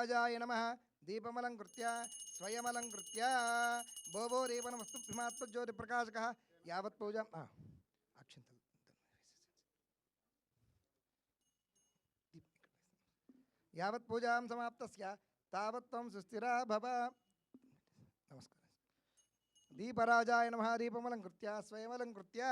राजाय नमः दीपमलङ्कृत्य स्वयमलङ्कृत्य भोभो दीपनमस्तुभ्यमात्मज्योतिप्रकाशकः यावत् पूजां अक्षन्तल यावत् पूजां समाप्तस्य तावत् त्वं सुस्थिरा भव। नमस्कार। दीपराजाय नमः दीपमलङ्कृत्य स्वयमलङ्कृत्य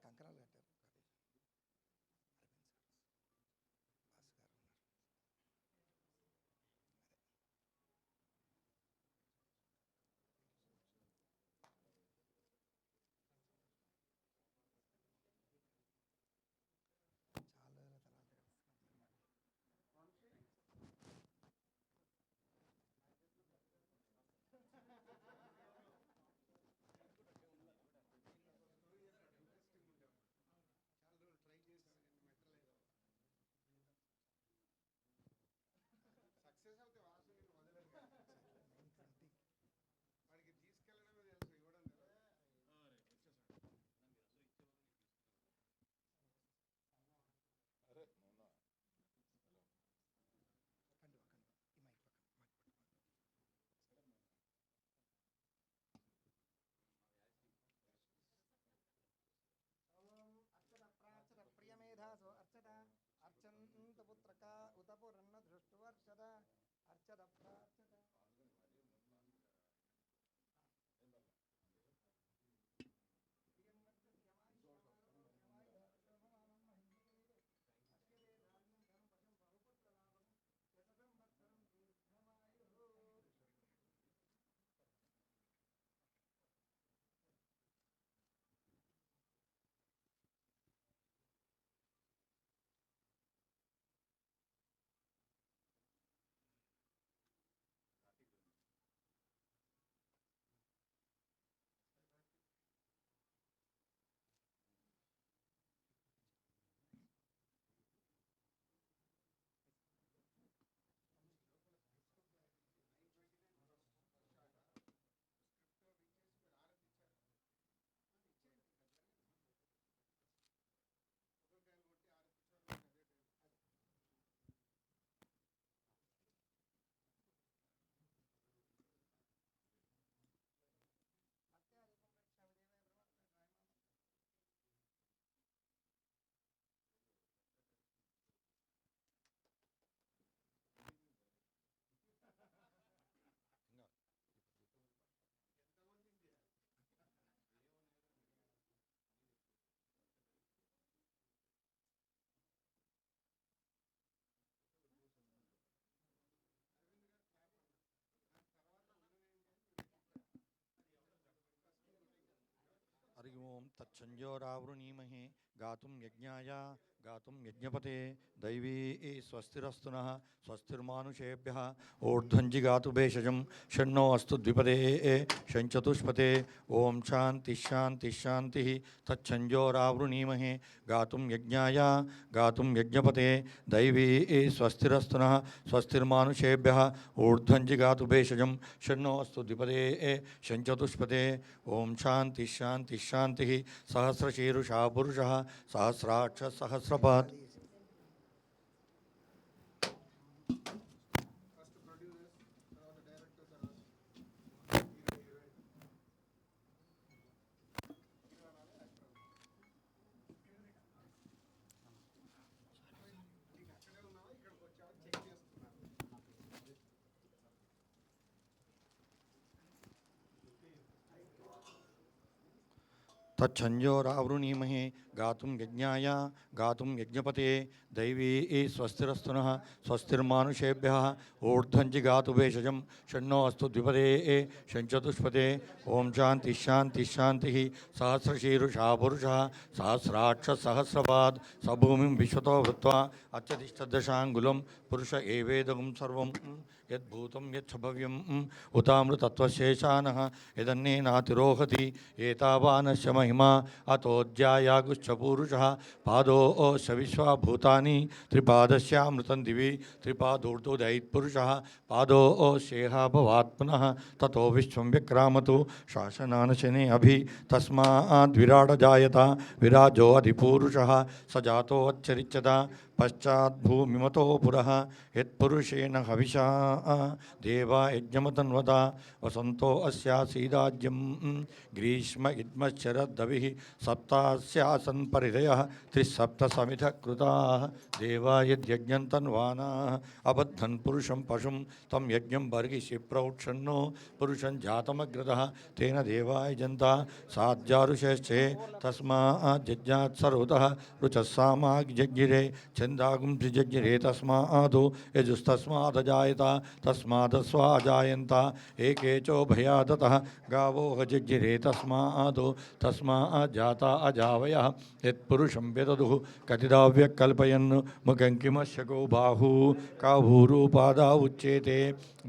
కంకణాలు కట్టారు. प्रियमेधासो अर्चत अर्चन्तपुत्रका उत पुरन्न दृष्टुवर्षद अर्चत प्रार्चत हरि ओं तत्संजोरावृणीमहे गातुं यज्ञाय गातुं यज्ञपते दैवी स्वस्तिरस्तु नः स्वस्तिर्मानुषेभ्यः ऊर्ध्वञ्जि गातु भेषजं षण्णो अस्तु द्विपदे षञ्चतुष्पते ओं शान्तिः शान्तिः शान्तिः तत्संजोरावृणीमहे गातुं यज्ञाय गातुं यज्ञपते दैवी स्वस्तिरस्तु नः स्वस्तिर्मानुषेभ्यः ऊर्ध्वञ्जि गातु भेषजं षण्णो अस्तु द्विपदे षञ्चतुष्पते ओं शान्तिः शान्तिः शान्तिः सहस्रशीरुषा पुरुषः सहस्राक्ष सहस्रपात् तच्छंजोरावृणीमहे गातुं यज्ञाय गातुं यज्ञपते दैवी स्वस्तिरस्तु नः स्वस्तिर्मानुषेभ्यः ऊर्ध्वञ्जि गातु भेषजं षण्णो अस्तु द्विपदे षञ्चतुष्पदे ओं शान्तिः शान्तिः शान्तिः सहस्रशीरुषा पुरुषः सहस्राक्ष सहस्रपात् स भूमिं विश्वतो भूत्वा अत्यतिष्ठदशाङ्गुलं पुरुष एवेदगुं सर्वं यद्भूतं यच्छभव्यम् उतामृतत्वशेषानः यदन्नेनातिरोहति एतावानश्च महिमा अतोऽध्यायागुश्च पूरुषः पादोऽस्य विश्वभूतानि त्रिपादस्यामृतं दिवि त्रिपादोर्ध्वोदयित्पुरुषः पादोऽस्येह भवात् पुनः ततो विश्वं व्यक्रामतु शासनानशने अभि तस्माद्विराड जायत विराजो अधिपूरुषः स जातोऽच्चरिच्यत पश्चाद्भूमिमतो पुरः यत्पुरुषेण हविषा देवा यज्ञमतन्वता वसन्तो अस्यासीदाज्यं ग्रीष्म इद्मश्चरद्दविः सप्तास्यासन् परिधयः त्रिसप्तसमिधः कृताः देवा यद्यज्ञं तन्वानाः अबद्धन् पुरुषं पशुं तं यज्ञं बर्हिषि प्रौक्षन्नो पुरुषं जातमग्रतः तेन देवा यजन्ता साध्यारुषश्चे तस्माज्जज्ञात् सर्वतः रुचः सामाग्यज्ञिरे छन्दागुंसि जज्ञिरे तस्मादो यजुस्तस्मादजायत तस्मादस्वाजायन्त एके चोभयादतः गावो जज्ञिरे तस्मादो तस्माज्जाता अजावयः यत्पुरुषं व्यददुः कतिदाव्यकल्पयन् मुखं किमस्य गो बाहू काभूरूपादा उच्येते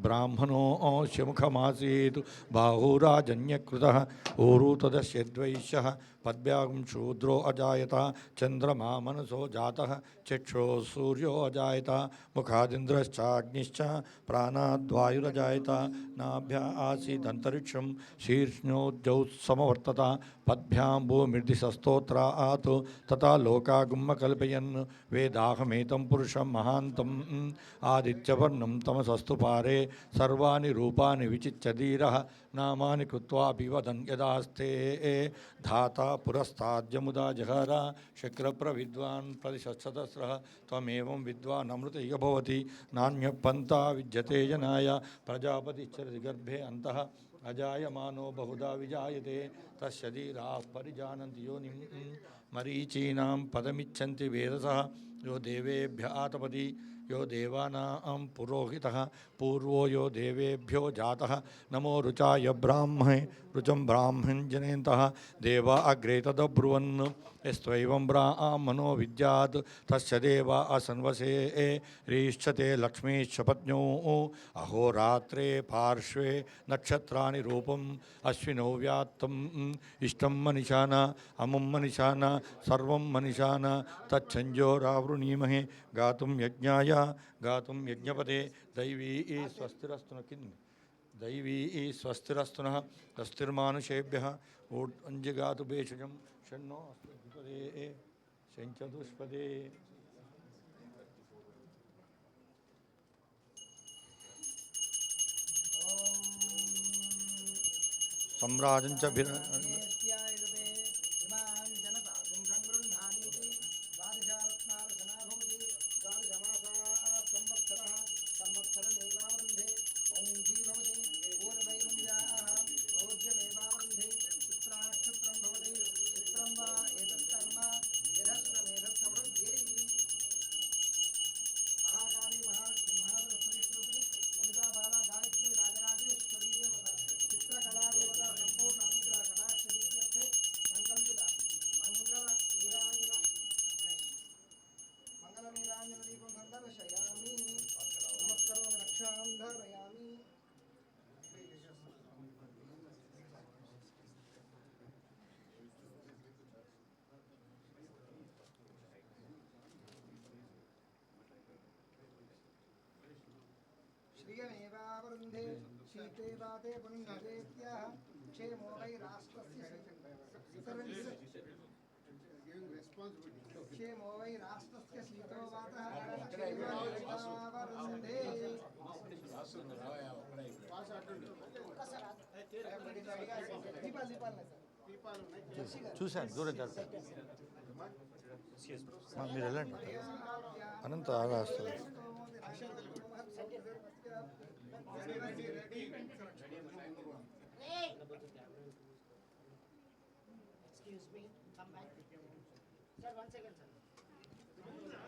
ब्राह्मणोऽस्य मुखमासीत् बाहुराजन्यकृतः ऊरू तदस्य द्वैष्यः पद्भ्यागं शूद्रो अजायत चन्द्रमा मनसो जातः चक्षो सूर्यो अजायत मुखादिन्द्रश्चाग्निश्च प्राणाद्वायुरजायत नाभ्या आसीदन्तरिक्षं शीर्ष्णोज्जौ समवर्तत पद्भ्यां भूमिर्दिशस्तोत्रात् तथा लोकागुम्म कल्पयन् वेदाहमेतं पुरुषं महान्तम् आदित्यवर्णं तमसस्तु पारे सर्वाणि रूपाणि विचित्य धीरः नामानि कृत्वापि वदन् यदास्ते धाता पुरस्ताद्यमुदा जहर शक्रप्रविद्वान् प्रतिशतसहस्रः त्वमेवं विद्वान् अमृतैः भवति नान्यः पन्था विद्यते जनाय प्रजापतिश्चरति गर्भे अन्तः अजायमानो बहुधा विजायते तस्य धीराः परिजानन्ति योनिं मरीचीनां पदमिच्छन्ति वेदसः यो देवेभ्यः आतपति यो देवानां पुरोहितः पूर्वो यो देवेभ्यो जातः नमो रुचाय ब्राह्मणे रुचं ब्राह्मणं जनेन्तः देवा अग्रे तदब्रुवन् यस्त्वैवं ब्राह्मणो विद्यात् तस्य देवा असन्वसे रीक्षते लक्ष्मीश्च पत्न्यो अहोरात्रे पार्श्वे नक्षत्राणि रूपम् अश्विनौ व्यात्तम् इष्टं मनिषान अमुं मनिषान सर्वं मनिषान तच्छञ्जोरावृणीमहे गातुं यज्ञाय गातुं यज्ञपते दैवी स्वस्तिरस्तु न किन् दैवी स्वस्तिरस्तु नः स्वस्तिर्मानुषेभ्यः ऊर्ध्वञ्जिगातु भेषजं षण्णो अस्तुपदे शञ्चतुष्पदे सम्राजञ्च श्रियमेवावरुन्धे शीते वाते पुण्यजेत्याः क्षेमो वै राष्ट्रस्य क्षेमो वै राष्ट्रस्य शीतो वातः क्षेमेवावरुन्धे చూశాను దూరం చేస్తాను మీరు వెళ్ళండి అనంత ఆగా వస్తుంది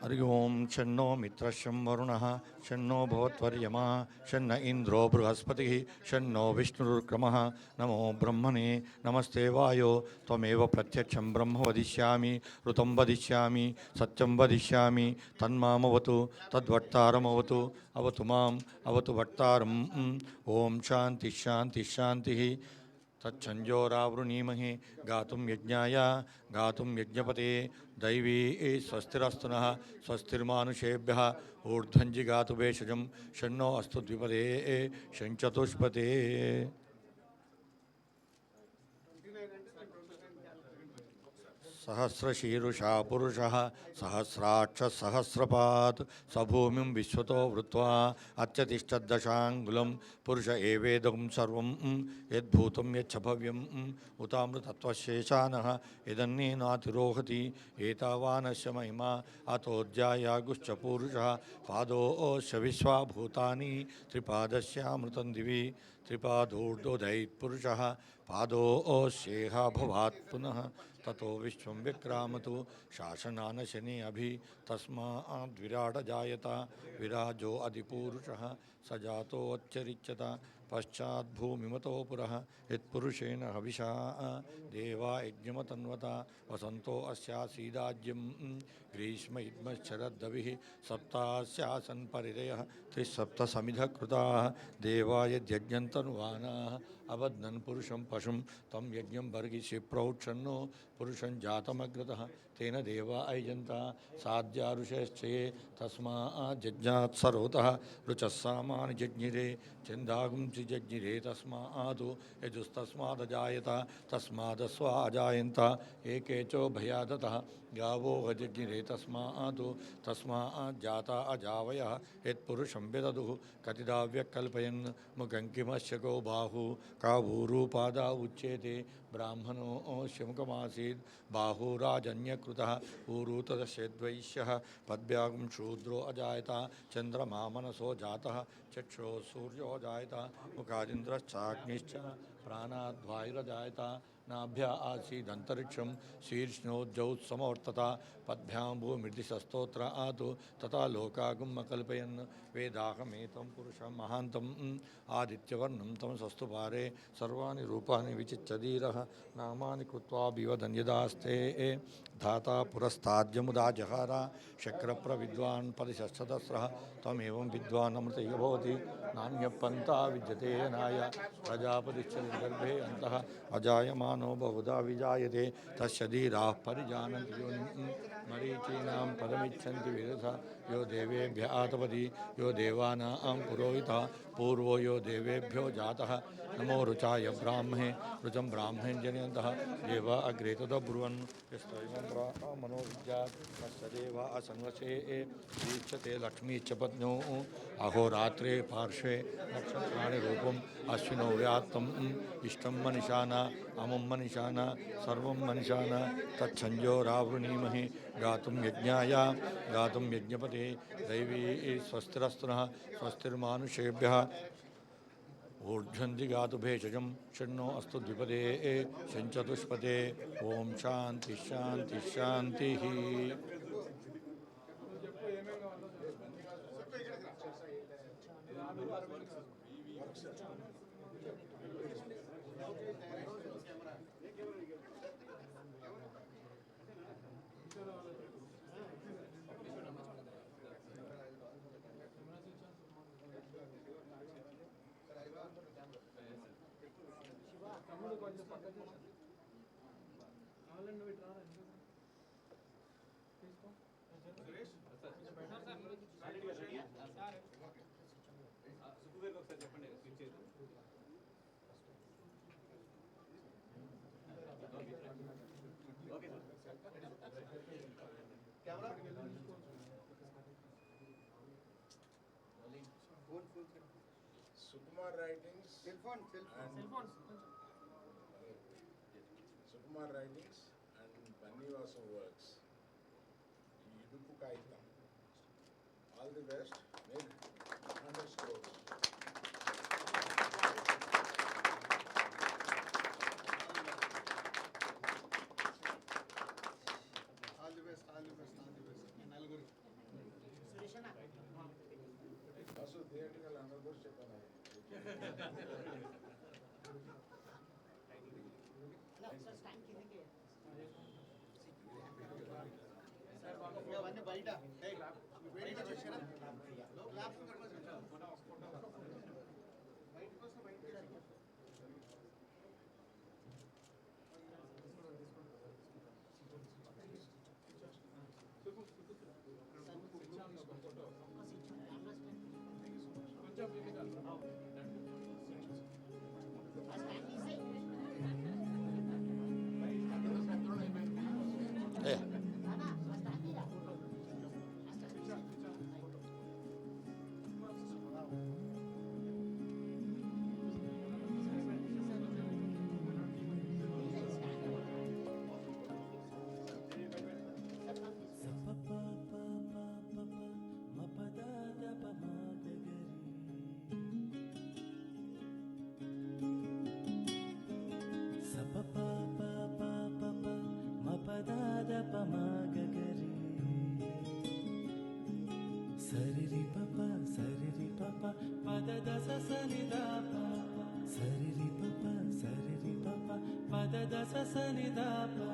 हरि ओं शन्नो मित्रशं वरुणः शन्नो भवत्वर्यमा शन्न इन्द्रो बृहस्पतिः शन्नो विष्णुरुक्रमः नमो ब्रह्मणे नमस्ते वायो त्वमेव प्रत्यक्षं ब्रह्म वदिष्यामि ऋतं वदिष्यामि सत्यं वदिष्यामि तन्मामवतु तद्वक्तारमवतु अवतु माम् अवतु वक्तारम् ओं शान्तिः शान्तिः शान्तिः तच्छञ्जोरावृणीमहे गातुं यज्ञाय गातुं यज्ञपते दैवी स्वस्तिरस्तु नः स्वस्तिर्मानुषेभ्यः ऊर्ध्वञ्जिगातु भेषजं षण्णो अस्तु द्विपदे षञ्चतुष्पते सहस्रशीरुषा पुरुषः सहस्राक्षसहस्रपात् सभूमिं विश्वतो वृत्वा अत्यतिष्ठद्दशाङ्गुलं पुरुष एवेदं सर्वं यद्भूतं यच्च भव्यं उतामृतत्वशेषानः यदन्नेनातिरोहति एतावानस्य महिमा अतोऽध्यायागुश्च पुरुषः पादोऽस्य विश्वाभूतानि त्रिपादस्यामृतं दिवि त्रिपादोर्धोदयित्पुरुषः पादोऽस्येह भवात् पुनः ततो विश्वं विक्रामतु शासनानशने अभि तस्माद्विराट जायत विराजो अधिपूरुषः स जातोऽच्चरिच्यत पश्चाद्भूमिमतो पुरः यत्पुरुषेण हविषा देवा यज्ञमतन्वता वसन्तो अस्यासीदाज्यं ग्रीष्म इद्मश्चरद्दविः सप्तास्यासन् परिरयः त्रिसप्तसमिधः कृताः देवा यद्यज्ञन्तनुवानाः अबध्नन् पुरुषं पशुं तं यज्ञं बर्गिषि प्रौक्षन्नो पुरुषं जातमग्रतः तेन देवा अयजन्ता साध्यारुषश्चये तस्माज्जज्ञात् सरोतः रुचः सामानि जज्ञिरे चन्दागुंसि जज्ञिरे तस्मात् यजुस्तस्मादजायत तस्मादस्वा अजायन्त एके चोभयादतः गावो हजज्ञिरे तस्माज्जाता अजावयः यत्पुरुषं विदधुः कतिदाव्यकल्पयन् मुखं किमस्य को बाहु कावूरूपादा उच्येते ब्राह्मणोऽस्य मुखमासीत् बाहुराजन्यकृतः ऊरू तदस्यद्वैश्यः पद्भ्यागं शूद्रो अजायत चन्द्रमा मनसो जातः चक्षुः सूर्यो जायत मुखादिन्द्रश्चाग्निश्च प्राणाद्वायुरजायत नाभ्या आसीदन्तरिक्षं शीर्ष्णोज्जौत्समवर्तता पद्भ्यां भूमिर्दिशस्तोत्र आतु तथा लोकागुमकल्पयन् वेदाहमेतं पुरुषं महान्तम् आदित्यवर्णं तमसस्तु पारे सर्वाणि रूपाणि विचित्य धीरः नामानि कृत्वा विवदन् यदास्ते धाता पुरस्ताद्यमुदा जहार शक्रप्रविद्वान् परिशस्त्रदस्रः तमेवं विद्वान् अमृतैव भवति नान्यपन्था विद्यते नाय प्रजापतिश्च निर्गर्भे अन्तः अजायमानो बहुधा विजायते तस्य धीराः परिजानन्ति योनिं मरीचीनां पदमिच्छन्ति विरथा यो देवेभ्य आतपति यो देवानां पुरोहितः पूर्वो यो देवेभ्यो जातः नमो रुचाय ब्राह्मणे रुचं ब्राह्मणे जनयन्तः देव अग्रे तदब्रुवन् यस्त्वं ब्राह्मणो विद्यात् तस्य देवा असंवशे दीक्षते लक्ष्मी च पत्न्यो अहोरात्रे पार्श्वे नक्षत्राणि रूपम् अश्विनौ व्यात्तम् इष्टं मनिषाना अमुं मनिषाना सर्वं मनिषाना तच्छञ्जोरावृणीमहे गातुं यज्ञाय गातुं यज्ञपते दैवी स्वस्तिरस्तु नः स्वस्तिर्मानुषेभ्यः ऊर्ध्वन्ति गातु भेषजं षण्णो अस्तु द्विपदे षञ्चतुष्पदे ॐ शान्ति शान्ति शान्तिः Sukumar Writings Sukumar Writings and Bannivasa Works. Idupu Kaitam. All the best. Make 100 scores. All the best, all the best, all the best. Naluguru. Also, theatrical another Chepana. అవన్నీ బయట వేడిగా వచ్చారా క్లాప్స్ బయటకు వస్తే బయట ఏ Sariri papa pada dasa sanida papa sariri papa pada dasa sanida papa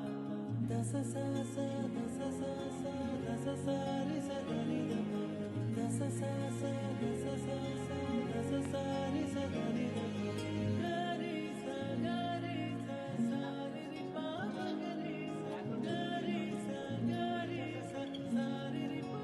dasa sa sa dasa sa sa dasa sa ri sa da ni da dasa sa sa dasa sa sa dasa sa ri sa da ni da ga ri sa sa ri ri pa ga ri sa ga ri sa sa ri ri pa.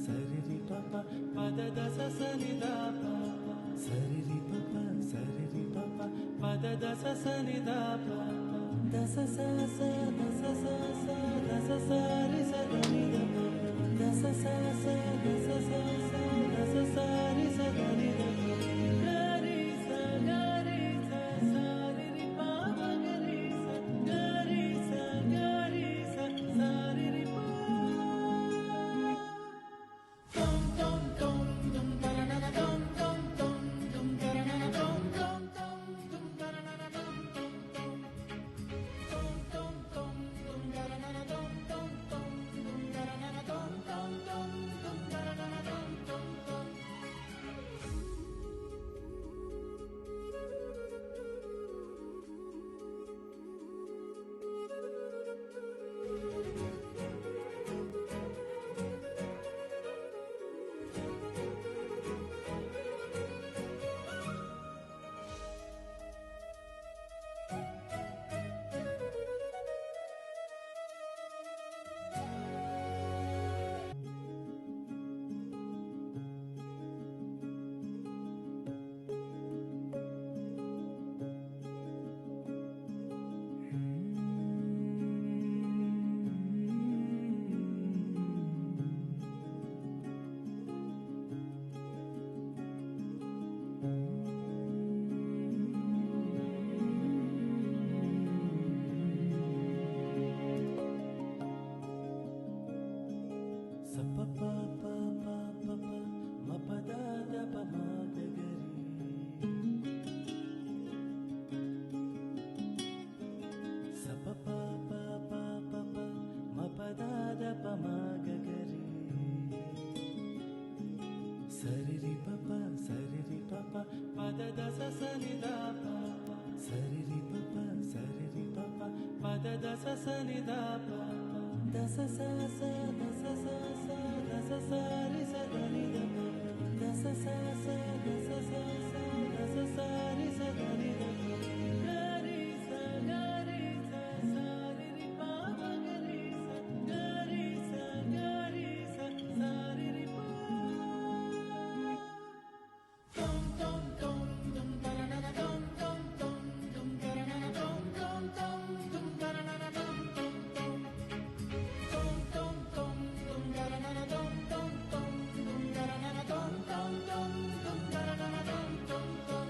Sariri papa pada dasa sanida papa sariri papa pada dasa sanida papa dasa sa sa dasa sa sa dasa sa ri sa da ni da dasa sa sa dasa sa sa dasa sa ri sa da ni da ga ri sa sa ri ri pa ga ri sa ga ri sa sa ri ri pa. దస సని the ప దస స స దస స స దస సారి సదని the దస స స దస స స దస సారి సదని ద గరి స గరి స సారి రి ప గరి స గరి స గరి స సారి రి ప tom tom tom tom taranana tom tom tom tom taranana tom tom tom tom taranana tom tom tom tom tom tom tom taranana tom tom tom tom taranana tom tom tom tom taranana tom tom tom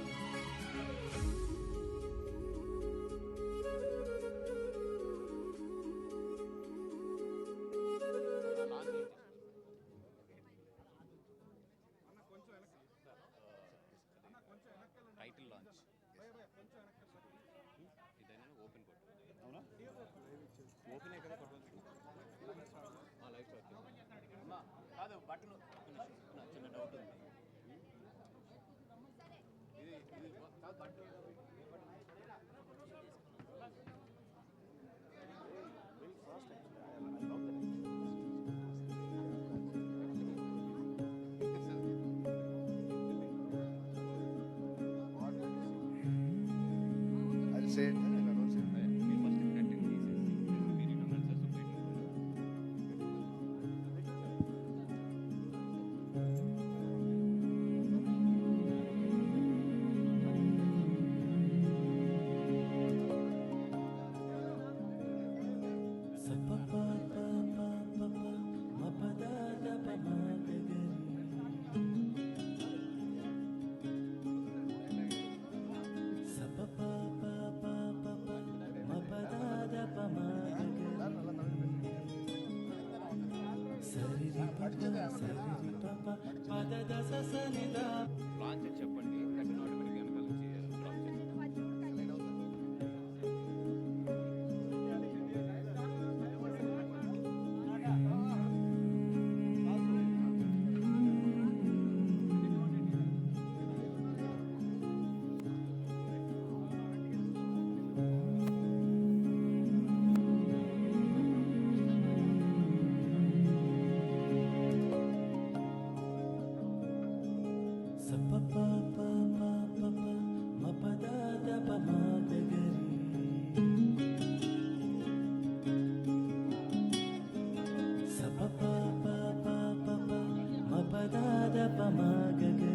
title launch ఇదైనా open కొట్టు అవునా open కదా కొట్టవచ్చు live start అమ్మా కాదు button చిన్న doubt ఉంది ఇది కాదు button I'll say it and I'll announce it. First content తీసేసి మీరు అనౌన్స్ చేస్తారు sa pa pa pa pa pa pa ma pa da da pa ma ga ga sa pa pa pa pa pa pa ma pa da da pa ma ga ga sa ri ri pa pa pa da da sa sa ni da launch అని చెప్పండి అక్కడ ఆటోమేటిక్గా వెనకాల నుంచి drop చేయండి sa pa pa pa pa pa pa ma pa da da pa ma ga ga sa pa pa pa pa pa pa ma pa da da pa ma ga ga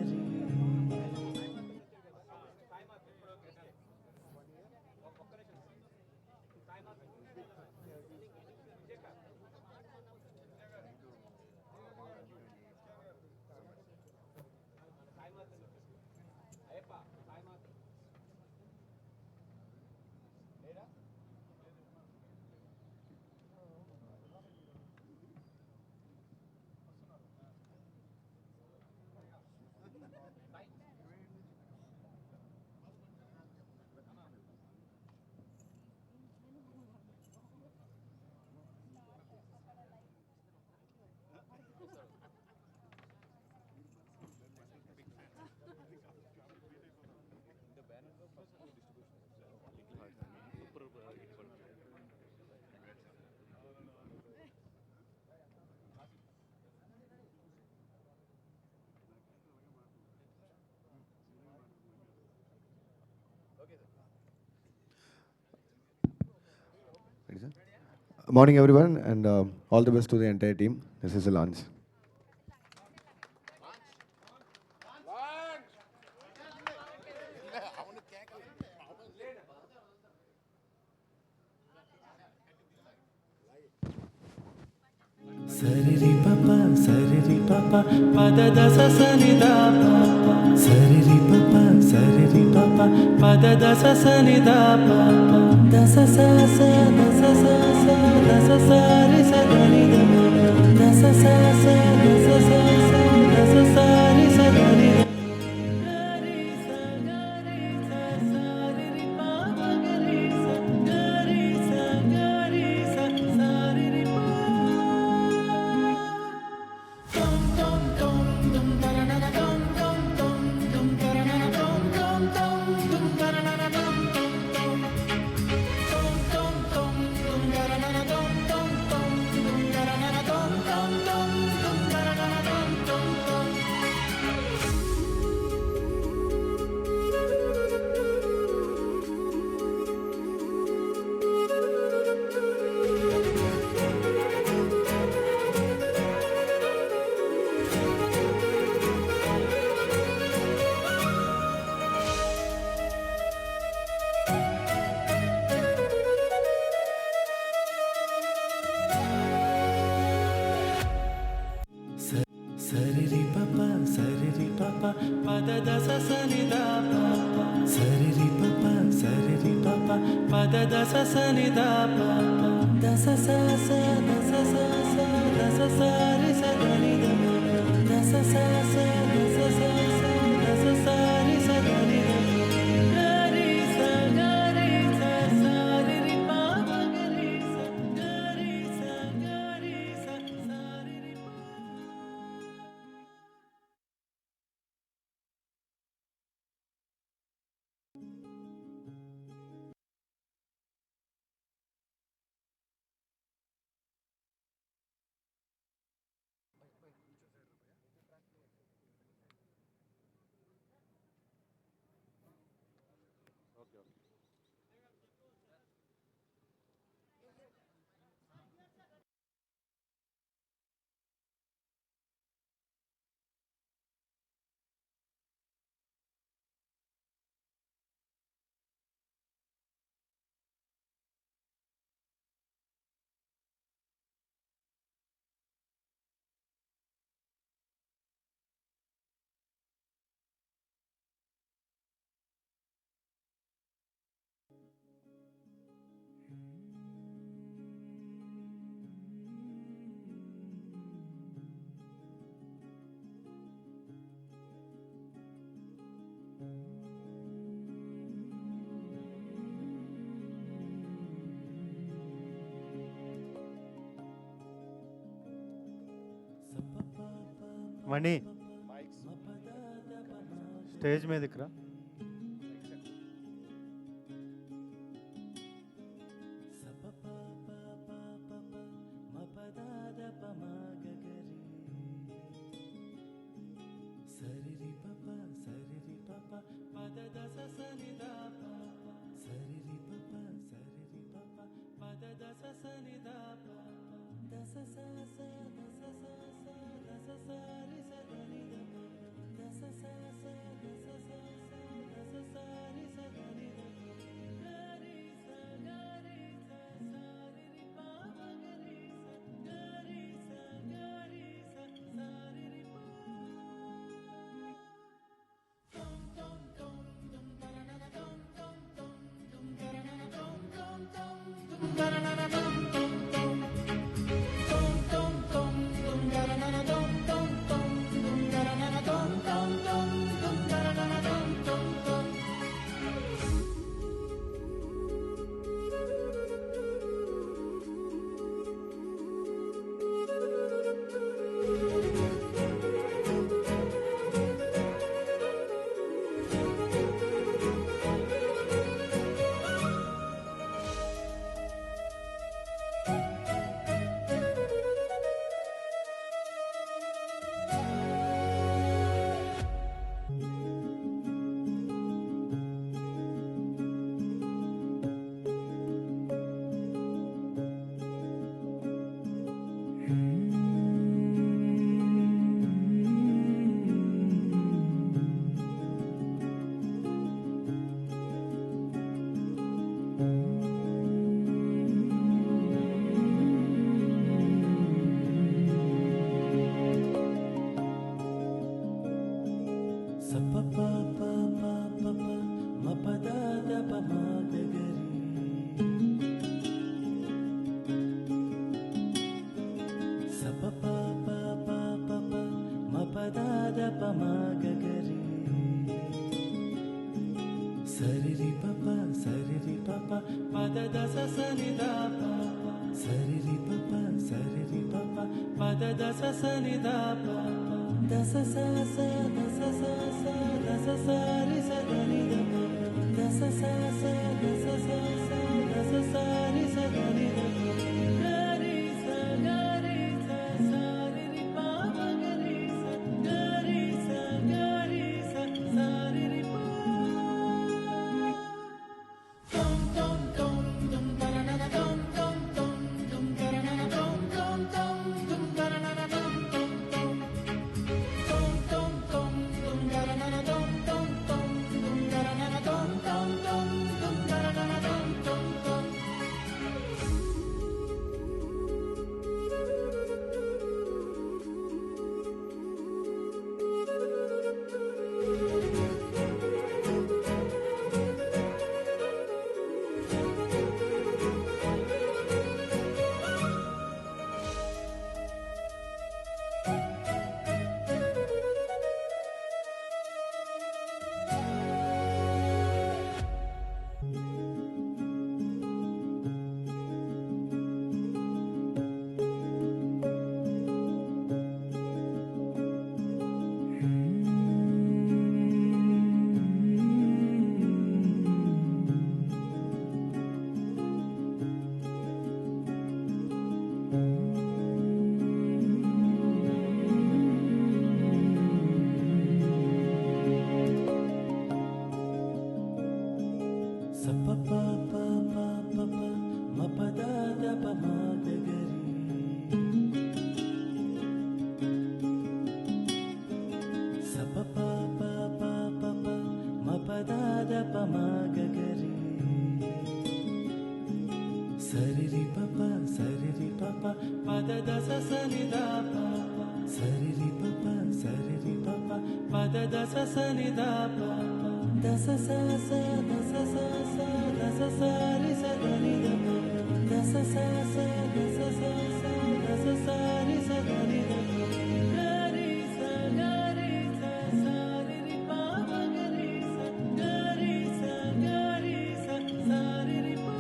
Morning, everyone, and all the best to the entire team. This is the launch. Sariri papa pada dasa sani da papa sariri papa pada dasa sani da papa dasa sa sa dasa sa sa dasa sari sadani da dasa sa sa dasa sa sa dasa sari sadani da gari sa sariri papa gari sa sariri papa tom tom tom tom taranana tom tom tom tom taranana tom tom tom tom taranana tom tom tom tom tom tom tom పద దస సని the ప సరి రి ప ప సరి రి ప ప పద దస సని ద ప దస స స దస స స దస స రి స ద ని ద దస స స దస స స దస స రి స ద ని ద గరి స గరి స స రి రి ప ప గరి స గరి స గరి స స రి రి ప. మణి స్టేజ్ మీదకి రా. Dum పదాద పమగరి సరిరి పప పదద సనిదా పాప సరిరి పప పదద సనిదా పాప దస స దస సారి సదని దస స దస సారి సదని గరి స సారి రి పాప గరి స సారి రి పా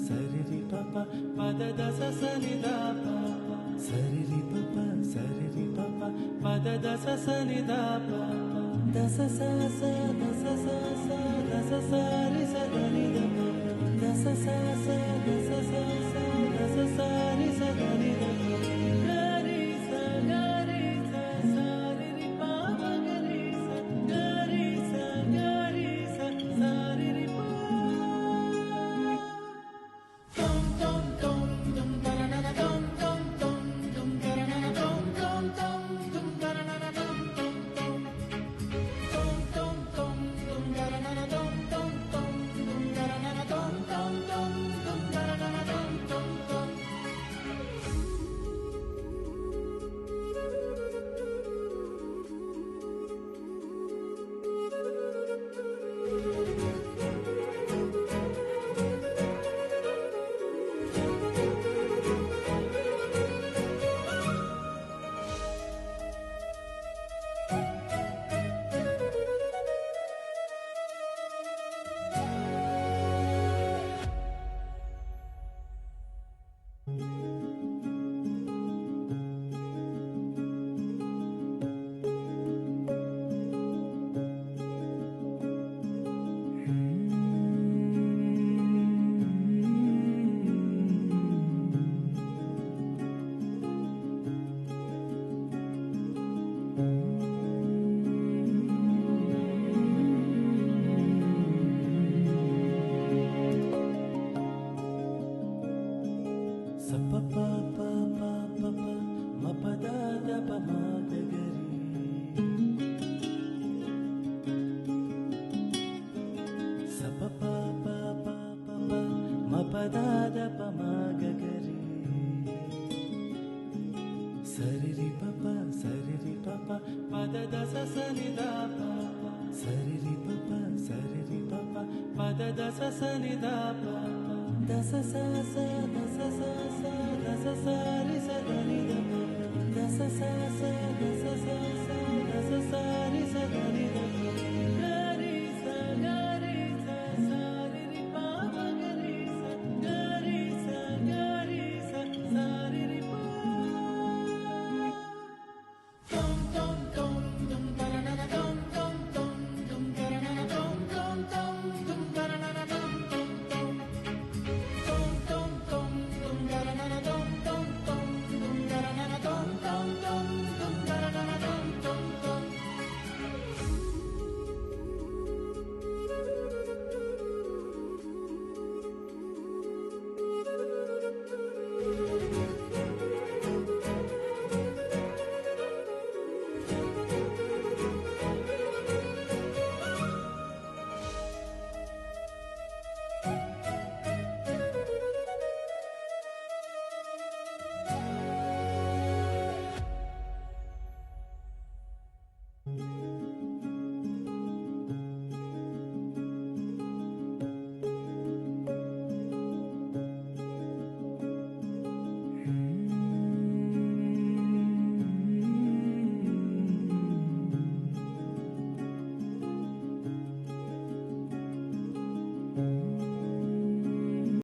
సరిరి పప పదద సనిదా పాప సరిరి పప పదద సనిదా పాప దస స దస సారి సదని దస స దస సారి సదని గరి స సారి రి పాప గరి స సారి రి పా పదాద పమగరి సరిరి పప పదద సనిదా పాప సరిరి పప పదద సనిదా పాప దస స దస సారి సదని దస స దస సారి సదని